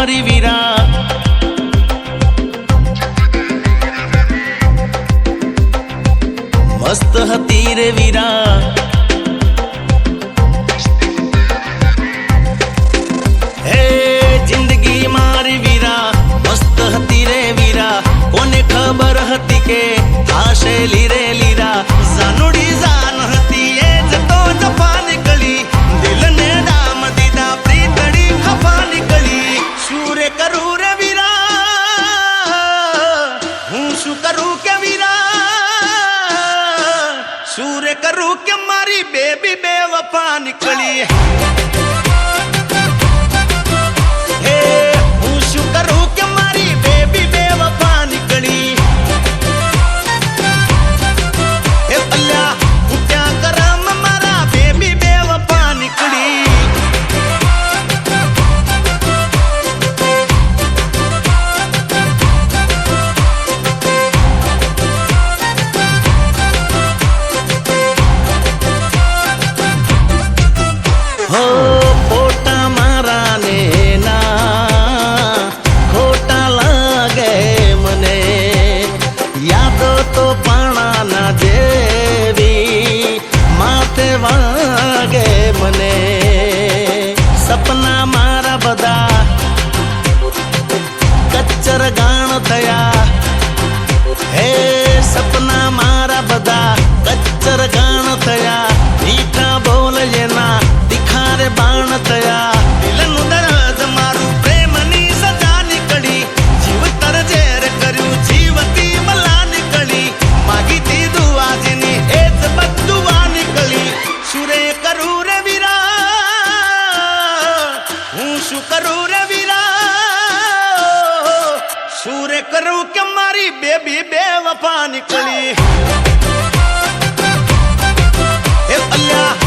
મારી વીરા મસ્ત હતી રે વીરા હે જિંદગી મારી વીરા મસ્ત હતી રે વીરા કોને ખબર હતી કે થાશે લીરે લીરા જાનુડી જાન હતી એ જ તો જફા નીકળી દિલને દામ દીધા પ્રીતડી ખફા નીકળી શું રે કરું રે વીરા હું શું કરું કે વીરા શું રે કરું કે મારી બેબી બેવફા નીકળી પોટા મારા ને ના ખોટા લાગે મને યાદો તો પાણા ના જેવી માથે વાગે મને સપના મારા બધા કચ્ચર ગાણ થયા હે સપના મારા બધા કચ્ચર ગાણ થયા મીઠા બોલ એના તિખારે બાણ થયા દિલનું દર્દ મારું પ્રેમની સજા નીકળી જીવતર ઝેર કર્યું જીવતી બલા નીકળી માગીતી દુઆ જેની એ જ બદુઆ નીકળી શું રે કરું રે વીરા હું શું કરું રે વીરા શું રે કરું કે મારી બેબી બેવફા નીકળી હે અલ્લાહ